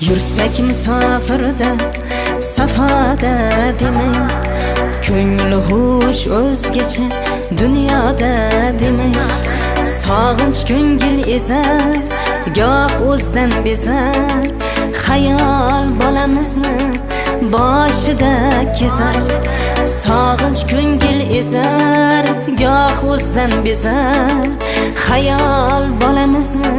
Yursak musafirda, safada demang, ko'ngli hush o'zgacha dunyoda demang. Sog'inch ko'ngil ezar, goh o'zdan bezar, xayol bolamizni boshida kezar. Sog'inch ko'ngil ezar, goh o'zdan bezar, xayol bolamizni